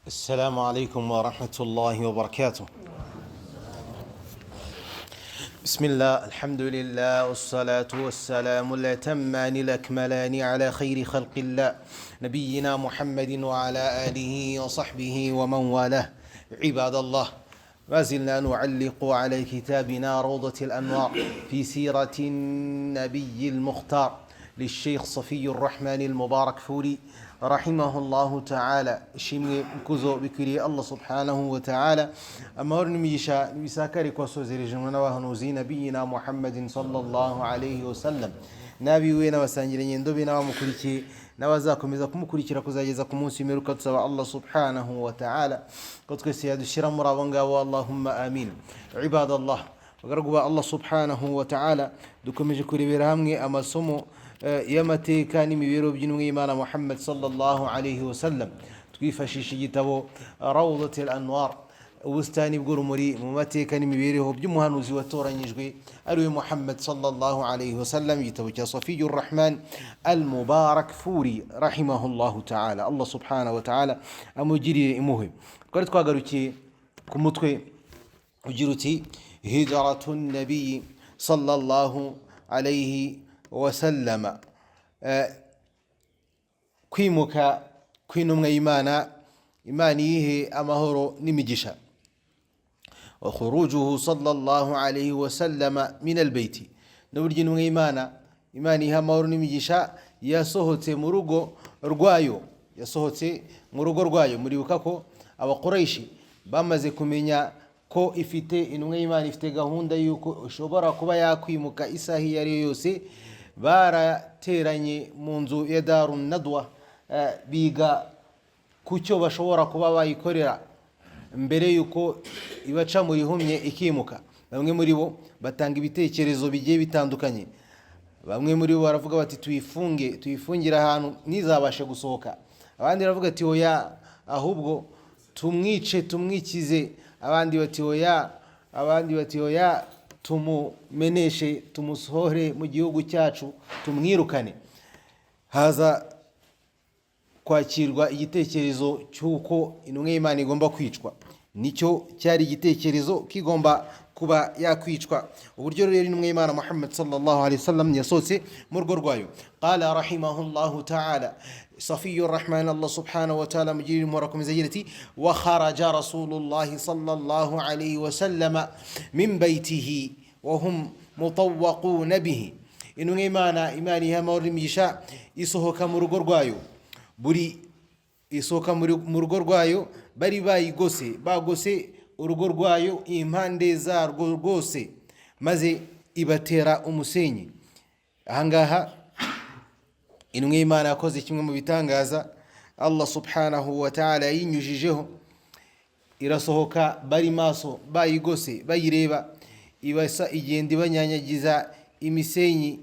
السلام عليكم ورحمة الله وبركاته. بسم الله، الحمد لله، والصلاة والسلام الأتمان الأكملان على خير خلق الله نبينا محمد وعلى آله وصحبه ومن والاه. عباد الله، ما زلنا نعلق على كتابنا روضة الأنوار في سيرة النبي المختار للشيخ صفي الرحمن المبارك فوري رحمه الله تعالى. shimwe kuzo bikwiriye Allah subhanahu wa ta'ala, amahoro n'imigisha n'ibisakare kwasozerejenwe n'abahanuzi nabiyina Muhammadin sallallahu alayhi wa sallam, nabiwe n'abasangire ngendo be n'abamukurikiye n'abazakomeza kumukurikira kuzageza ku munsi w'imperuka. Tusaba Allah subhanahu wa ta'ala ko twese yadushira muri abo ngabo, Allahumma amin. Ibadallah, bagaragu ba Allah subhanahu wa ta'ala, dukomeje kurebera hamwe amasomo y'amateka n'imibereho by'intumwa y'Imana Muhammad sallallahu alayhi wa sallam, twifashisha igitabo Rawdatul Anwar, ubusitani bw'urumuri mu mateka n'imibereho by'umuhanuzi watoranyijwe ariwe Muhammad sallallahu alayhi wa sallam, igitabo cya Safiyur Rahman al-Mubarak Furi rahimahullahu ta'ala. Allah subhanahu wa ta'ala amugirire impuhwe. Twari twagarukiye ku mutwe ugira uti hijratun nabiy sallallahu alayhi wasallama, kwimuka kw'intumwa y'Imana, Imana yihe amahoro n'imigisha. wa khurujuhu sallallahu alayhi wasallama min albayti, n'uburyo intumwa y'Imana, Imana yihe amahoro n'imigisha, yasohotse mu rugo rwayo, muribuka ko abakuraishi bamaze kumenya ko ifite intumwa y'Imana ifite gahunda yuko ushobora kuba yakwimuka isaha iyo ari yo yose, barateranye mu nzu ya Darun Nadwa, biga ku cyo bashobora kuba bayikorera mbere yuko ibaca muri humye ikimuka. Bamwe muri bo batanga ibitekerezo bigiye bitandukanye. Bamwe muri bo baravuga bati tuyifungira ahantu nizabashe gusohoka. Abandi baravuga ati oya, ahubwo tumwikize. Abandi bati oya, tumumeneshe, tumusohore mu gihugu cyacu, tumwirukane. Haza kwakirwa igitekerezo cy'uko intumwa y'Imana igomba kwicwa. Nicyo cyari igitekerezo kigomba kuba yakwicwa. Uburyo rero intumwa y'Imana Muhammad sallallahu alayhi wasallam yasohotse mu rugo rwayo. Qala rahimahullahu ta'ala Safiyur Rahman, Allah subhanahu wa ta'ala mujirire impuhwe arakomeza agira ati wa kharaja Rasulullah sallallahu alayhi wasallama min baytihi wa hum mutawwaquna bihi. Intumwa y'Imana, Imana yihe amahoro n'imigisha, isohoka mu rugo rwayo. Isohoka mu rugo rwayo bari bagose urugo rwayo impande zarwo rwose, maze ibatera umusenyi. Ahangaha intumwa y'Imana yakoze kimwe mu bitangaza Allah subhanahu wa ta'ala yinyujijeho. Irasohoka bari maso, bayigose, bayireba, igenda ibanyanyagiza imisenyi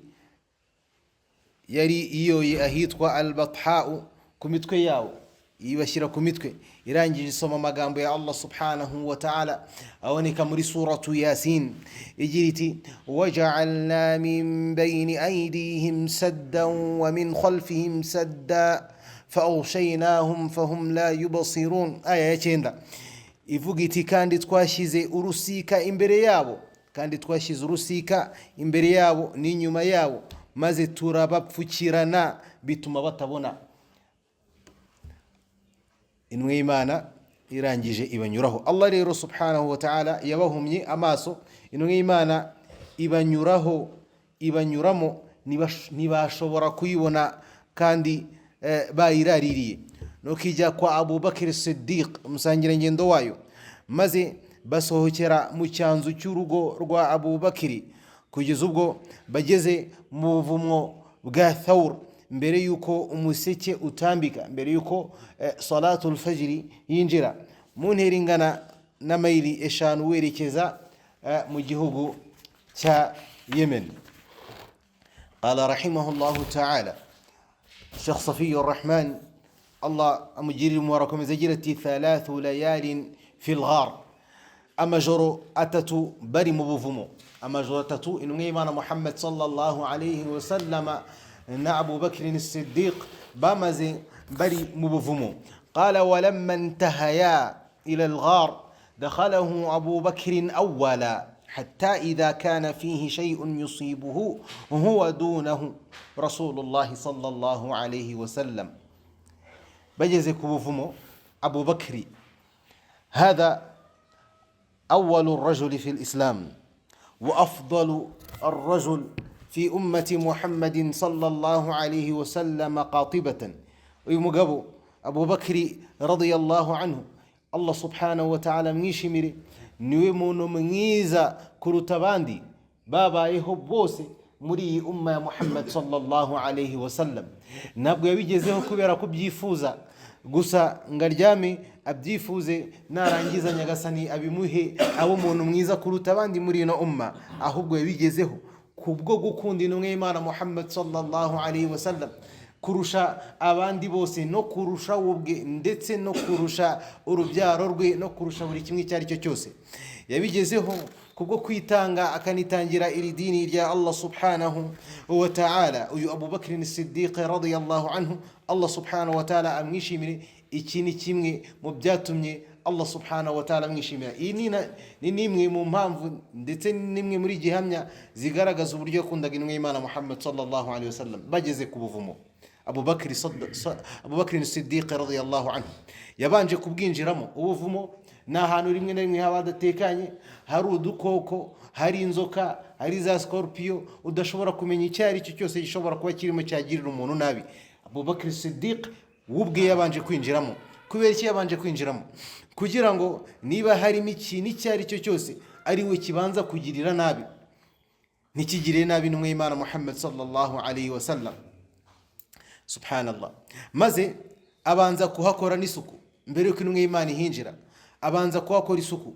yari iyoye ahitwa al-Batha'u ku mitwe yawo, ibashyira ku mitwe. Irangije isoma amagambo ya Allah subhanahu wa ta'ala aboneka muri suratu Yasin, igira iti waja'alna min bayni aydihim saddan wa min khalfihim sadda fa'awshaynahum fahum la yubsirun. Aya ya 9 ivuga iti kandi twashyize urusika imbere yabo n'inyuma yabo, maze turabapfukirana bituma batabona. Intumwa y'Imana irangije ibanyuraho. Allah rero subhanahu wa ta'ala yabahumye amaso, intumwa y'Imana ibanyuramo, ntibashobora kuyibona kandi bayiraririye. Nuko ijya kwa Abu Bakr Siddiq, umusangirangendo wayo, maze basohokera mu cyanzu cy'urugo rwa Abu Bakri, kugeza ubwo bageze mu buvumo bwa Thawr, mbere yuko umuseke utambika, mbere yuko salatul fajri yinjira, mu ntera ingana na mayili 5 werekeza mu gihugu cya Yemen. Qala rahimahullahu ta'ala Sheikh Safiyur Rahman, Allah amujirire impuhwe arakomeza agira ati 3 layalin fil ghar, amajoro 3 bari mu buvumo. Amajoro 3 intumwa y'Imana Muhammad sallallahu alayhi wa sallama na Abu Bakr as-Siddiq bamaze bari mu buvumo. قال ولما انتهيا إلى الغار دخله أبو بكر أولا حتى إذا كان فيه شيء يصيبه هو دونه رسول الله صلى الله عليه وسلم. بجزك بفمو أبو بكر هذا أول الرجل في الإسلام وأفضل الرجل في أمة محمد صلى الله عليه وسلم قاطبة. ويمقبو أبو بكر رضي الله عنه الله سبحانه وتعالى منيشمري نيمونو منيزا كروتاباندي بابا يهبوسي muri umma ya Muhammad sallallahu alayhi wasallam. Ntabwo yabigezeho kubera ko byifuza gusa ngaryame abyifuze narangiza nyagasani abimuhe abo umuntu mwiza kuruta abandi muri ino umma, ahubwo yabigezeho kubwo gukunda intumwa y'Imana Muhammad sallallahu alayhi wasallam kurusha abandi bose, no kurusha ubwe ndetse no kurusha urubyaro rwe no kurusha buri kimwe cyari cyo cyose. Yabigezeho kubwo kwitanga akanitangira iri dini rya Allah subhanahu wa ta'ala. Uyu Abu Bakr as-Siddiq radiyallahu anhu Allah subhanahu wa ta'ala amwishimire. Iki ni kimwe mu byatumye Allah subhanahu wa ta'ala amwishimira. Iyi ni nimwe mu mpamvu ndetse nimwe muri gihamya zigaragaza uburyo yakundaga intumwa y'Imana Muhammad sallallahu alayhi wasallam. Bageze ku buvumo Abu Bakr as-Siddiq radiyallahu anhu yabanje kubwinjiramo. Ubuvumo ni ahantu rimwe na rimwe haba hadatekanye, hari udukoko, hari inzoka, hari za scorpio, udashobora kumenya icyo ari cyo cyose gishobora kuba kirimo cyagirira umuntu nabi. Abu Bakr as-Siddiq ubwe yabanje kwinjiramo. Kubera iki yabanje kwinjiramo? Kugira ngo niba harimo ikintu icyo ari cyo cyose ari we kibanza kugirira nabi, ntikigire nabi intumwa y'Imana Muhammad sallallahu alayhi wasallam. Subhanallah. Maze abanza kuhakora n'isuku mbere yuko intumwa y'Imana ihinjira. Abanza kuhakora isuku,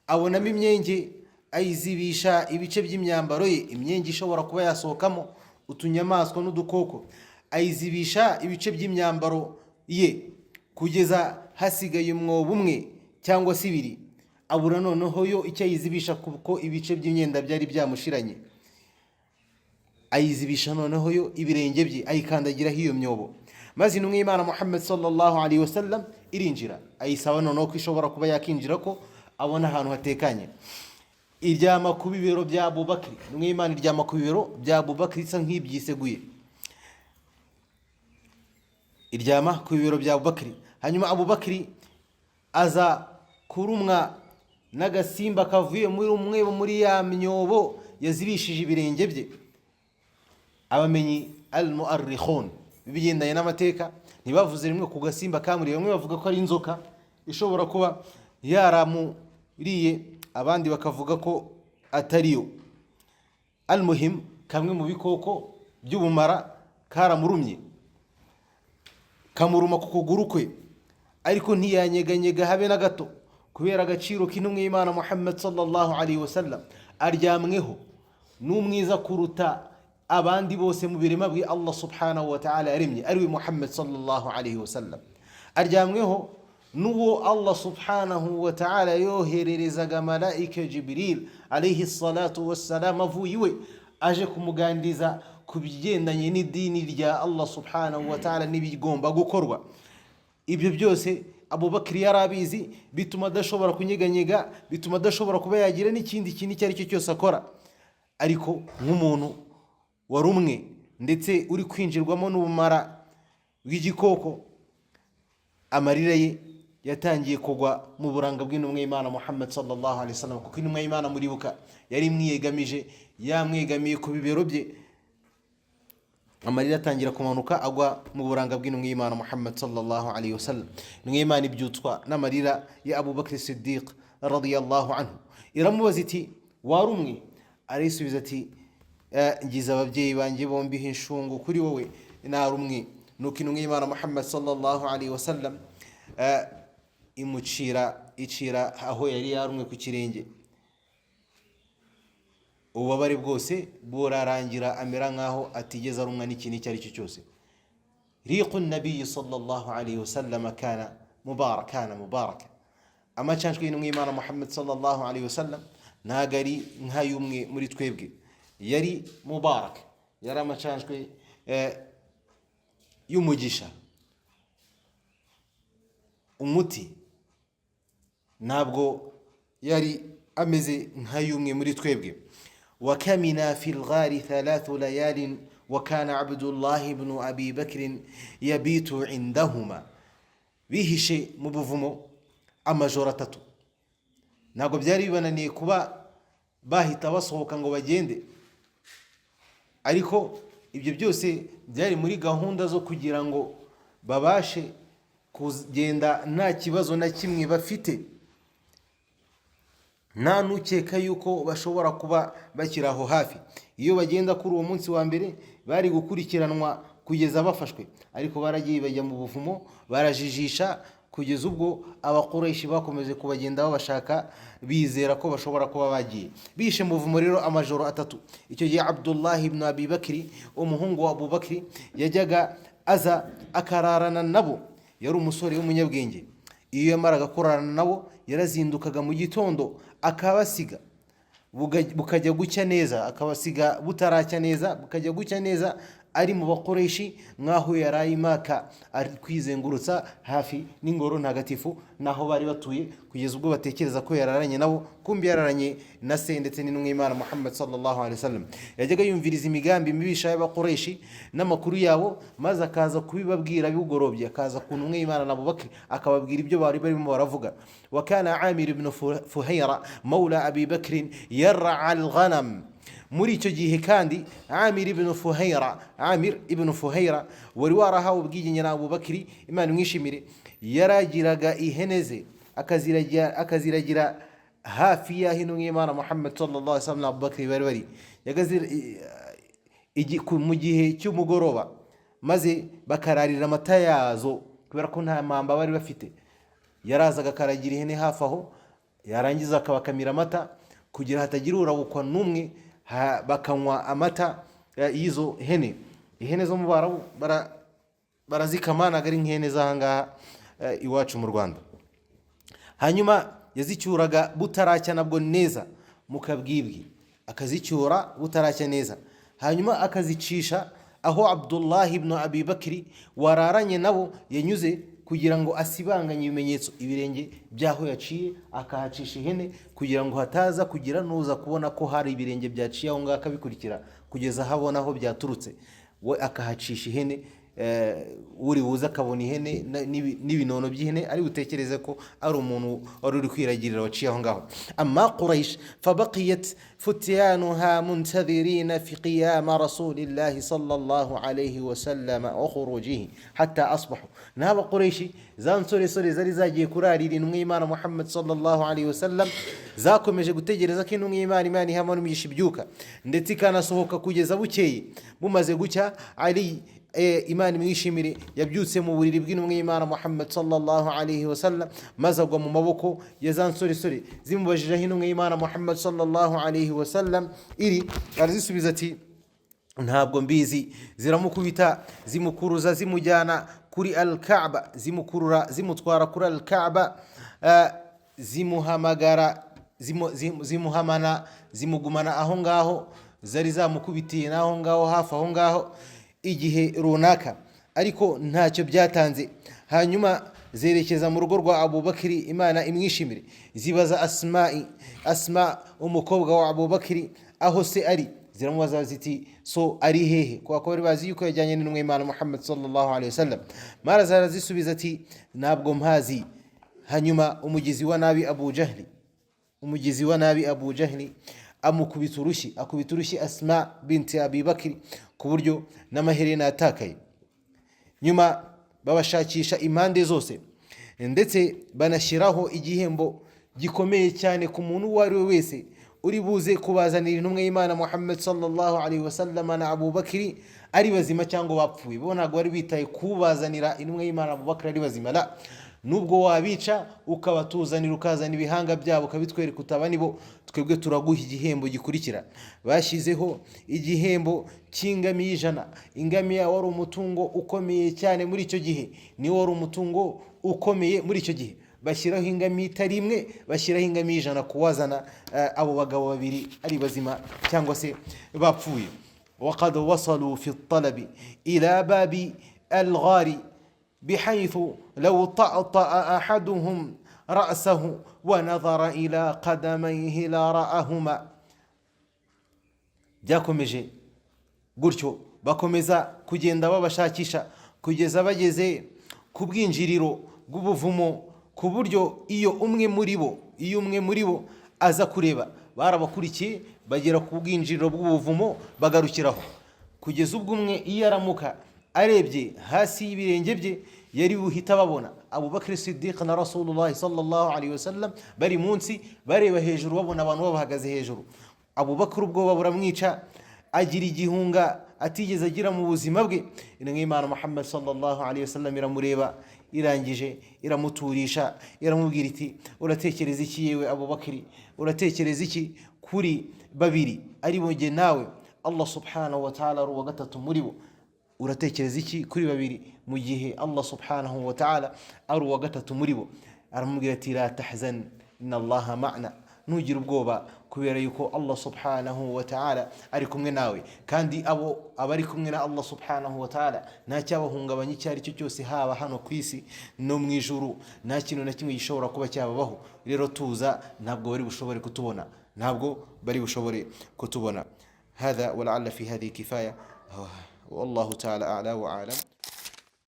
abonamo imyenge, ayizibisha ibice by'imyambaro ye, imyenge ishobora kuba yasohokamo utunyamaswa n'udukoko, ayizibisha ibice by'imyambaro ye kugeza hasigaye umwobo umwe cyangwa se ibiri. Abura noneho yo icyo ayizibisha kuko ibice by'imyenda byari byamushiranye. Ayizibisha noneho yo ibirenge bye ayikandagiraho iyo myobo. Maze intumwa y'Imana Muhammad sallallahu alayhi wasallam irinjira, ayisaba noneho ko ishobora kuba yakinjira ko abona ahantu hatekanye. Iryama ku bibero bya Abu Bakr. Intumwa y'Imana iryama ku bibero bya Abu Bakr isa nk'ibyiseguye. Iryama ku bibero bya Abu Bakr. Hanyuma Abu Bakr aza kurumwa n'agasimba kavuye muri ya myobo yazibishije ibirenge bye. Abamenyi al-mu'arrikhun bigendanye n'amateka ntibavuze rimwe ku gasimba kamuriye. Bamwe bavuga ko ari inzoka ishobora kuba yaramuriye, abandi bakavuga ko atariyo. Al-muhim, kamwe mu bikoko by'ubumara karamurumye, kamuruma ku kuguru kwe, ariko ntiyanyeganyega habe na gato kubera agaciro k'intumwa y'Imana Muhammad sallallahu alayhi wasallam. Aryamweho n'umwiza kuruta abandi bose mu birema bwe Allah subhanahu wa ta'ala yaremye, ari we Muhammad sallallahu alayhi wasallam. Aryamweho n'uwo Allah subhanahu wa ta'ala yohererezaga malaika Jibril alayhi salatu wassalam avuye iwe aje kumuganiriza ku bigendanye n'idini rya Allah subhanahu wa ta'ala n'ibigomba gukorwa. Ibyo byose Abu Bakr yarabizi, bituma adashobora kunyeganyega, bituma adashobora kuba yagira n'ikindi kintu icyo ari cyo cyose akora. Ariko nk'umuntu warumwe ndetse uri kwinjirwamo n'ubumara bw'igikoko, amarira ye yatangiye kugwa mu buranga bw'intumwa y'Imana Muhammad sallallahu alayhi wasallam, kuko intumwa y'Imana muribuka yari mwiyegamije, yamwegamiye ku bibero bye. Amarira atangira kumanuka agwa mu buranga bw'intumwa y'Imana Muhammad sallallahu alayhi wasallam. Intumwa y'Imana ibyutswa n'amarira ya Abu Bakr as-Siddiq radiyallahu anhu. Iramubaza iti warumwe? Arisubiza ati ngize ababyeyi banjye bombi hinshungu kuri wowe narumwe. Nuko intumwa y'Imana Muhammad sallallahu alayhi wasallam icira aho yari yarumwe ku kirenge. Ububabare bwose burarangira, amera nkaho atigeze arumwa n'ikintu icyo ari cyo cyose. Riqu nabiy sallallahu alayhi wasallam kana mubaraka. Amacanshwe y'intumwa y'Imana Muhammad sallallahu alayhi wasallam ntago ari nk'ayumwe muri twebwe, yari mubarak, yari amacanshwe y'umugisha. umuti ntabwo yari ameze nk'ay'umwe muri twebwe. وكمنا في الغار 3 ليال وكان عبد الله بن أبي بكر يبيت عندهما. bihishe mu buvumo amajoro 3. ntabwo byari bibananiye kuba bahita basohoka ngo bagende, ariko ibyo byose byari muri gahunda zo kugira ngo babashe kugenda nta kibazo na kimwe bafite, nta nukeka yuko bashobora kuba bakiri aho hafi. iyo bagenda kuri uwo munsi wa mbere bari gukurikiranwa kugeza bafashwe, ariko baragiye bajya mu buvumo barajijisha kugeza ubwo abakoreshi bakomeje kubagenda babashaka, bizera ko bashobora kuba bagiye. bishe mu buvumo rero amajoro 3. icyo gihe Abdullah ibn Abi Bakri, umuhungu wa Abu Bakri, yajyaga aza akararana nabo. yari umusore w'umunyabwenge. iyo yamaraga kurarana nabo yarazindukaga mu gitondo akabasiga, bukajya gucya neza, akabasiga butaracya neza, bukajya gucya neza ari mu bakoreshi nk'aho yaraye Maka, ari kwizengurutsa hafi n'ingoro ntagatifu naho bari batuye, kugeza ubwo batekereza ko yararanye nabo, kumbi yararanye na se ndetse n'intumwa y'Imana Muhammad sallallahu alaihi wasallam. yajyaga yumviriza imigambi mibisha y'abakoreshi n'amakuru yabo, maze akaza kubibabwira bigorobye, akaza ku ntumwa y'Imana na Abu Bakr akababwira ibyo bari barimo baravuga. وكان عامر بن فهيرة مولى أبي بكر يرعى الغنم. muri icyo gihe kandi Amir ibn Fuhayra wari warahawe ubwigenge na Abu Bakri, Imana imwishimire, yaragiraga ihene ze akaziragira hafi y'aho intumwa y'Imana Muhammad sallallahu alaihi wasallam na Abu Bakri bari mu gihe cy'umugoroba, maze bakararira amata yazo kubera ko nta mamba bari bafite. yarazaga akaragira ihene hafi aho, yarangiza akabakamira amata kugira hatagira urabukwa n'umwe, bakanywa amata y'izo hene. ihene zo mu Barabu barazikamanaga ari nk'ihene z'ahangaha iwacu mu Rwanda. hanyuma yazicyuraga butaracya nabwo neza mu kabwibwi, akazicyura butaracya neza, hanyuma akazicisha aho Abdullah ibn Abi Bakri wararanye nabo yanyuze, kugira ngo asibanganye ibimenyetso ibirenge byaho yaciye, akahacisha ihene kugira ngo hataza kugira nuza kubona ko hari ibirenge byaciye aho ngaho akabikurikira kugeza habona aho byaturutse. we akahacisha ihene, uri buze akabona ihene n'ibinono by'ihene ari butekereze ko ari umuntu wari uri kwiragirira waciye aho ngaho. amma Quraysh fabaqiyat futyanuha muntadhirina fi qiyam rasulillahi sallallahu alayhi wa sallam wa khurujihi hatta asbahu. n'aba Quraysh za nsoresore zari zagiye kurarira intumwa y'Imana Muhammad sallallahu alayhi wa sallam, zakomeje gutegereza ko intumwa y'Imana Imana ihamana imigisha ibyuka ndetse ikanasohoka kugeza bukeye. bumaze gucya, Ali Imana imwishimire yabyutse mu buriri bw'intumwa y'Imana Muhammad sallallahu alayhi wa sallam, maze agwa mu maboko ya za nsoresore zimubajije aho intumwa y'Imana Muhammad sallallahu alayhi wa sallam iri. arazisubiza ati ntabwo mbizi. ziramukubita zimukuruza zimujyana kuri al-Kaaba, zimutwara kuri al-Kaaba, zimugumana aho ngaho, zari zamukubitiye naho ngaho hafi aho ngaho igihe runaka, ariko ntacyo byatanze. hanyuma zerekeza mu rugo rwa Abu Bakri, Imana imwishimire, zibaza Asma umukobwa wa Abu Bakri aho se ari. ziramubaza ziti so ari hehe, kwa ko bari bazi yuko yajyanye n'intumwa y'Imana Muhammad sallallahu alaihi wasallam. mara zarazisubiza ati ntabwo mpazi. hanyuma umugizi wa nabi Abu Jahli amukubita urushyi Asma binti Abi Bakri ku buryo n'amaherena yatakaye. nyuma babashakisha impande zose, ndetse banashyiraho igihembo gikomeye cyane ku muntu uwo ari we wese uri buze kubazanira intumwa y'Imana Muhammad sallallahu alaihi wasallam na Abu Bakri ari bazima cyangwa bapfuye. bo ntabwo bari bitaye kubazanira intumwa y'Imana Abu Bakri ari bazima, la, nubwo wabica ukabatuzanira ukazana ibihanga byabo ukabitwereka utaba nibo, twebwe turaguha igihembo gikurikira. bashyizeho igihembo cy'ingamiya 100. ingamiya wari umutungo ukomeye cyane muri icyo gihe, ni wari umutungo ukomeye muri icyo gihe. bashyiraho ingamiya itari imwe, bashyiraho ingamiya 100 kuwazana abo bagabo babiri ari bazima cyangwa se bapfuye. وقد وصلوا في الطلب إلى باب الغار بحيث لو طأطأ أحدهم رأسه ونظر إلى قدميه لرآهما. byakomeje gutyo bakomeza kugenda babashakisha kugeza bageze ku bwinjiriro bw'ubuvumo, ku buryo iyo umwe muri bo aza kureba, barabakurikiye bagera ku bwinjiriro bw'ubuvumo bagarukiraho, kugeza ubwo umwe iyo aramuka arebye hasi y'ibirenge bye yari buhita babona Abubakar Siddiq na Rasulullah sallallahu alaihi wasallam bari munsi bareba hejuru, babona abantu babahagaze hejuru. Abubakar ubwoba buramwica, agira igihunga atigeze agira mu buzima bwe. Intumwa Muhammad sallallahu alaihi wasallam iramureba, irangije iramuturisha, iramubwira iti uratekereza iki yewe Abubakar, uratekereza iki kuri babiri ari bo jye nawe Allah subhanahu wa ta'ala ari uwa gatatu muri bo? Uratekereza iki kuri babiri mu gihe Allah subhanahu wa ta'ala ari uwa gatatu muri bo? Aramubwira ati la tahzan inna Allaha ma'na, ntugire ubwoba kubera yuko Allah subhanahu wa ta'ala ari kumwe nawe, kandi abari kumwe na Allah subhanahu wa ta'ala nta cyabahungabanya icyo ari cyo cyose, haba hano ku isi no mu ijuru, nta kintu na kimwe gishobora kuba cyababaho. Rero tuza, ntabwo bari bushobore kutubona, ntabwo bari bushobore kutubona. هذا ولعل في هذه كفاية والله تعالى أعلى وأعلم.